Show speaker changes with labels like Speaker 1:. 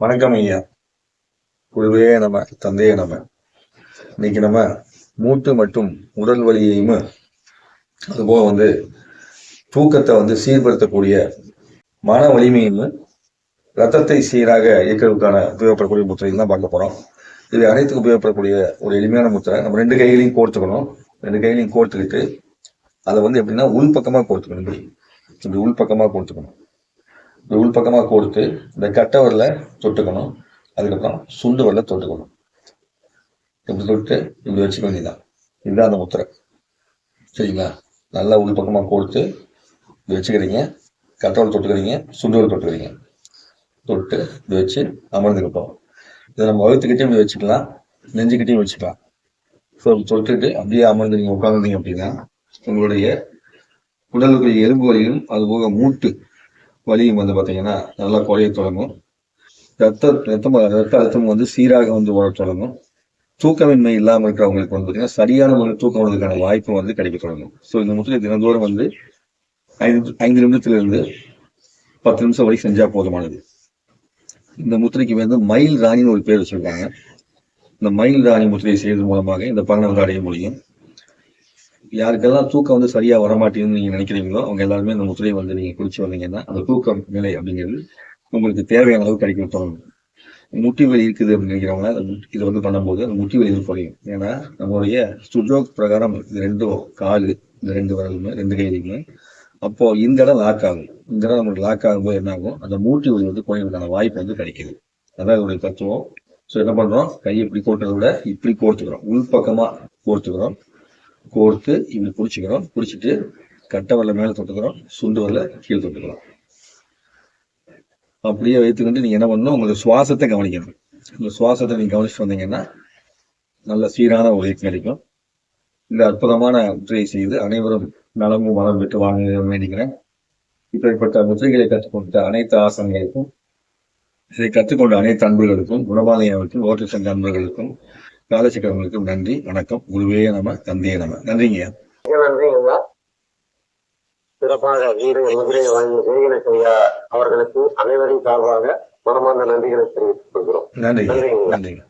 Speaker 1: வணக்கம் ஐயா. குழுவே நம்ம தந்தையே நம்ம. இன்னைக்கு நம்ம மூட்டு மற்றும் உடல் வலியையும் அதுபோக தூக்கத்தை சீர்படுத்தக்கூடிய மன வலிமையும் ரத்தத்தை சீராக இயக்கிறதுக்கான உபயோகப்படக்கூடிய முத்திரைகள் தான் பார்க்க போறோம். இது அனைத்துக்கும் உபயோகப்படக்கூடிய ஒரு எளிமையான முத்திரை. நம்ம 2 கைகளையும் கோர்த்துக்கணும். 2 கைகளையும் கோர்த்துக்கிட்டு அதை எப்படின்னா உள்பக்கமா கோர்த்துக்கணும். இப்படி உள்பக்கமா கோர்த்துக்கணும். உள்பக்கமா கோர்த்து இந்த கட்டை வரல தொட்டுக்கணும். அதுக்கப்புறம் சுண்டு வரல தொட்டுக்கணும். இப்படி தொட்டு இப்படி வச்சுக்க வேண்டியதான். இதுதான் அந்த முத்திரை. சரிங்களா? நல்லா உள்பக்கமா கோர்த்து இப்படி வச்சுக்கிறீங்க. கட்டவரை தொட்டுக்கிறீங்க, சுண்டு வரல தொட்டுக்கிறீங்க. தொட்டு இப்படி வச்சு அமர்ந்துக்கிட்டோம். இதை நம்ம வகுத்துக்கிட்டே இப்படி வச்சுக்கலாம், நெஞ்சுக்கிட்டையும் வச்சுக்கலாம். ஸோ தொட்டுட்டு அப்படியே அமர்ந்து நீங்க உட்காந்துருந்தீங்க அப்படின்னா உங்களுடைய உடலுக்குரிய எலும்பு வலியும் அதுபோக மூட்டு வலியும் பார்த்தீங்கன்னா நல்லா குறைய தொடங்கும். ரத்த அழுத்தம் சீராக ஓட தொடங்கும். தூக்கமின்மை இல்லாமல் இருக்கிறவங்களுக்கு பார்த்தீங்கன்னா சரியான முறையில் தூக்கம் வருவதற்கான வாய்ப்பு கிடைக்க தொடங்கும். ஸோ இந்த முத்திரை தினந்தோறும் 5 நிமிடத்திலிருந்து 10 நிமிஷம் வரைக்கும் செஞ்சா போதுமானது. இந்த முத்திரைக்கு மயில் ராணின்னு ஒரு பேர் வச்சிருக்காங்க. இந்த மயில் ராணி முத்திரையை செய்வதன் மூலமாக இந்த பலனை அடைய முடியும். யாருக்கெல்லாம் தூக்கம் சரியா வரமாட்டேங்குன்னு நீங்க நினைக்கிறீங்களோ அவங்க எல்லாருமே இந்த முத்திரையை நீங்க குடிச்சு வந்தீங்கன்னா அந்த தூக்கம் நிலை அப்படிங்கிறது உங்களுக்கு தேவையான அளவு கிடைக்க தொடங்கும். முட்டி வலி இருக்குது அப்படின்னு நினைக்கிறவங்க இதை பண்ணும்போது அந்த முட்டி வலி குறையும். ஏன்னா நம்மளுடைய சுஜோக் பிரகாரம் இது 2 காலு, இந்த 2 விரலுமே 2 கையிலுமே அப்போ இந்த இடம் லாக் ஆகும். இந்த இடம் நம்மளுக்கு லாக் ஆகும்போது என்ன ஆகும், அந்த மூட்டி வலி குறைவதற்கான வாய்ப்பு கிடைக்குது. அதான் இதோடைய தத்துவம். ஸோ என்ன பண்றோம், கையை இப்படி கோர்க்கிறத விட இப்படி கோர்த்துக்கிறோம், உள்பக்கமா கோர்த்துக்கிறோம். கோர்த்து இப்படி பிடிச்சிக்கிறோம். பிடிச்சிட்டு கட்டை வரல மேல தொட்டுக்கிறோம், சுண்டு வரல கீழே தொட்டுக்கிறோம். அப்படியே வைத்துக்கிட்டு நீங்க என்ன பண்ணணும், உங்களுக்கு சுவாசத்தை கவனிக்கணும். இந்த சுவாசத்தை நீங்க கவனிச்சுட்டு வந்தீங்கன்னா நல்ல சீரான ஒரு கிடைக்கும். இந்த அற்புதமான முத்திரையை செய்து அனைவரும் நலமும் வளம் பெற்று வாங்க வேண்டிக்கிறேன். இப்படிப்பட்ட முத்திரைகளை கற்றுக்கொண்ட அனைத்து ஆசனங்களுக்கும், இதை கற்றுக்கொண்ட அனைத்து அன்பர்களுக்கும், குணபாதையாவுக்கும், ஓட்டு சங்க அன்பர்களுக்கும், காலச்சக்கரங்களுக்கும் நன்றி. வணக்கம். குருவே நம, தந்தையே நம. நன்றிங்க.
Speaker 2: நன்றிங்க. சிறப்பாக முதிரையை வழங்கி செய்கிற அவர்களுக்கு அனைவரின் சார்பாக மனமார்ந்த நன்றிகளை தெரிவித்துக் கொள்கிறோம்.
Speaker 1: நன்றி. நன்றிங்க.